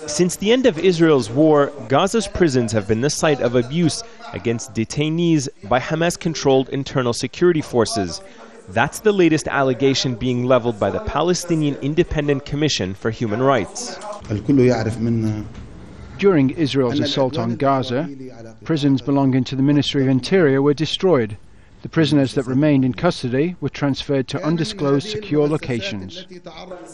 Since the end of Israel's war, Gaza's prisons have been the site of abuse against detainees by Hamas-controlled internal security forces. That's the latest allegation being leveled by the Palestinian Independent Commission for Human Rights. During Israel's assault on Gaza, prisons belonging to the Ministry of Interior were destroyed. The prisoners that remained in custody were transferred to undisclosed secure locations.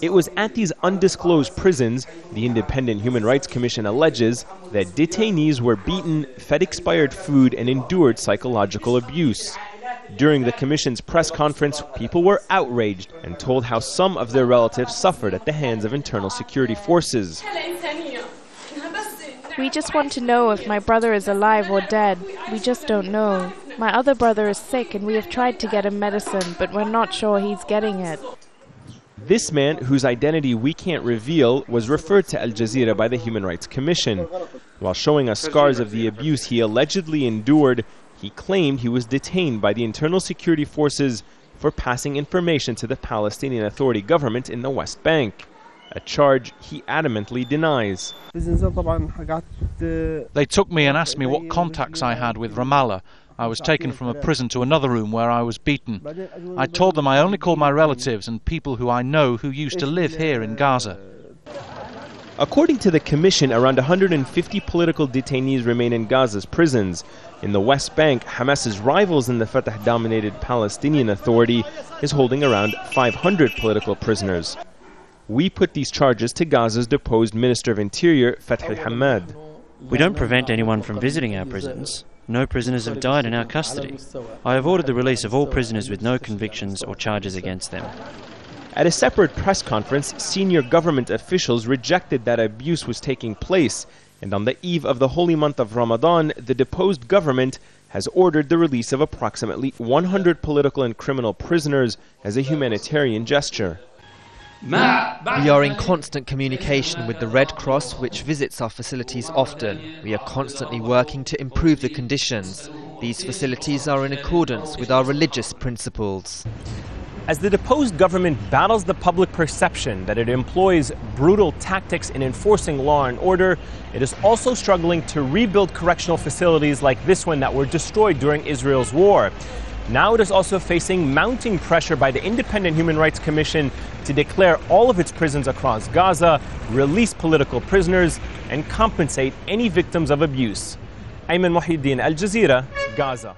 It was at these undisclosed prisons, the Independent Human Rights Commission alleges, that detainees were beaten, fed expired food, and endured psychological abuse. During the Commission's press conference, people were outraged and told how some of their relatives suffered at the hands of internal security forces. We just want to know if my brother is alive or dead. We just don't know. My other brother is sick and we have tried to get him medicine, but we're not sure he's getting it. This man, whose identity we can't reveal, was referred to Al Jazeera by the Human Rights Commission. While showing us scars of the abuse he allegedly endured, he claimed he was detained by the internal security forces for passing information to the Palestinian Authority government in the West Bank, a charge he adamantly denies. They took me and asked me what contacts I had with Ramallah. I was taken from a prison to another room where I was beaten. I told them I only called my relatives and people who I know who used to live here in Gaza. According to the Commission, around 150 political detainees remain in Gaza's prisons. In the West Bank, Hamas's rivals in the Fatah-dominated Palestinian Authority is holding around 500 political prisoners. We put these charges to Gaza's deposed Minister of Interior, Fathi Hamad. We don't prevent anyone from visiting our prisons. No prisoners have died in our custody. I have ordered the release of all prisoners with no convictions or charges against them. At a separate press conference, senior government officials rejected that abuse was taking place, and on the eve of the holy month of Ramadan, the deposed government has ordered the release of approximately 100 political and criminal prisoners as a humanitarian gesture. We are in constant communication with the Red Cross, which visits our facilities often. We are constantly working to improve the conditions. These facilities are in accordance with our religious principles. As the deposed government battles the public perception that it employs brutal tactics in enforcing law and order, it is also struggling to rebuild correctional facilities like this one that were destroyed during Israel's war. Now it is also facing mounting pressure by the Independent Human Rights Commission to declare all of its prisons across Gaza, release political prisoners, and compensate any victims of abuse. Ayman Muhyiddin, Al Jazeera, Gaza.